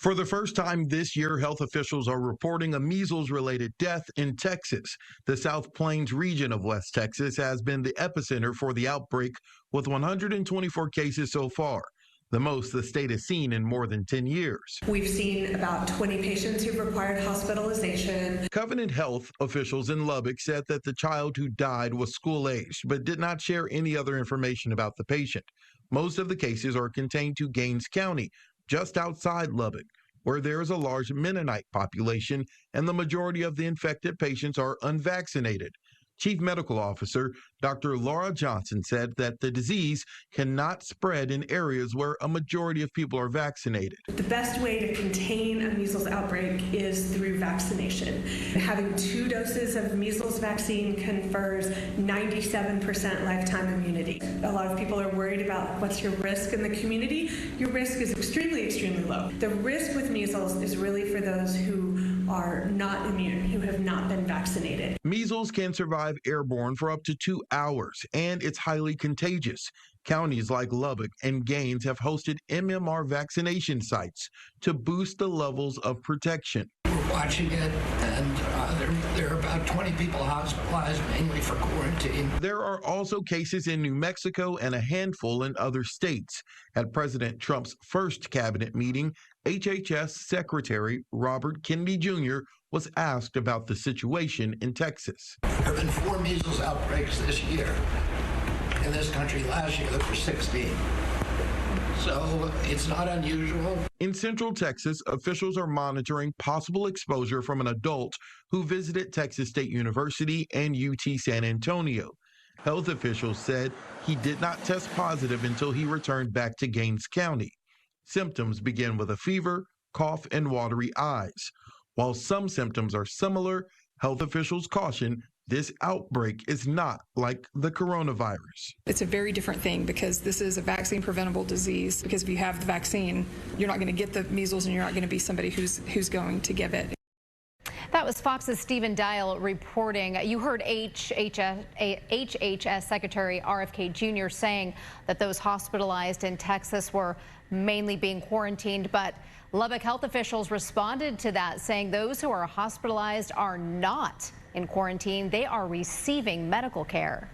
For the first time this year, health officials are reporting a measles-related death in Texas. The South Plains region of West Texas has been the epicenter for the outbreak, with 124 cases so far, the most the state has seen in more than 10 years. We've seen about 20 patients who've required hospitalization. Covenant Health officials in Lubbock said that the child who died was school-aged, but did not share any other information about the patient. Most of the cases are contained to Gaines County, just outside Lubbock, where there is a large Mennonite population and the majority of the infected patients are unvaccinated. Chief Medical Officer Dr. Laura Johnson said that the disease cannot spread in areas where a majority of people are vaccinated. The best way to contain a measles outbreak is through vaccination. Having 2 doses of measles vaccine confers 97% lifetime immunity. A lot of people are worried about what's your risk in the community. Your risk is extremely low. The risk with measles is really for those who are not immune, who have not been vaccinated. Measles can survive airborne for up to 2 hours, and it's highly contagious. Counties like Lubbock and Gaines have hosted MMR vaccination sites to boost the levels of protection. We're watching it, and there are about 20 people hospitalized, mainly for quarantine. There are also cases in New Mexico and a handful in other states. At President Trump's first cabinet meeting, HHS Secretary Robert Kennedy Jr. was asked about the situation in Texas. There have been 4 measles outbreaks this year. In this country last year, there were 16. So it's not unusual. In Central Texas, officials are monitoring possible exposure from an adult who visited Texas State University and UT San Antonio. Health officials said he did not test positive until he returned back to Gaines County. Symptoms begin with a fever, cough, and watery eyes. While some symptoms are similar, health officials caution this outbreak is not like the coronavirus. It's a very different thing because this is a vaccine preventable disease, because if you have the vaccine, you're not going to get the measles and you're not going to be somebody who's going to give it. That was Fox's Stephen Dial reporting. You heard HHS Secretary RFK Jr. saying that those hospitalized in Texas were mainly being quarantined, but Lubbock health officials responded to that, saying those who are hospitalized are not in quarantine. They are receiving medical care.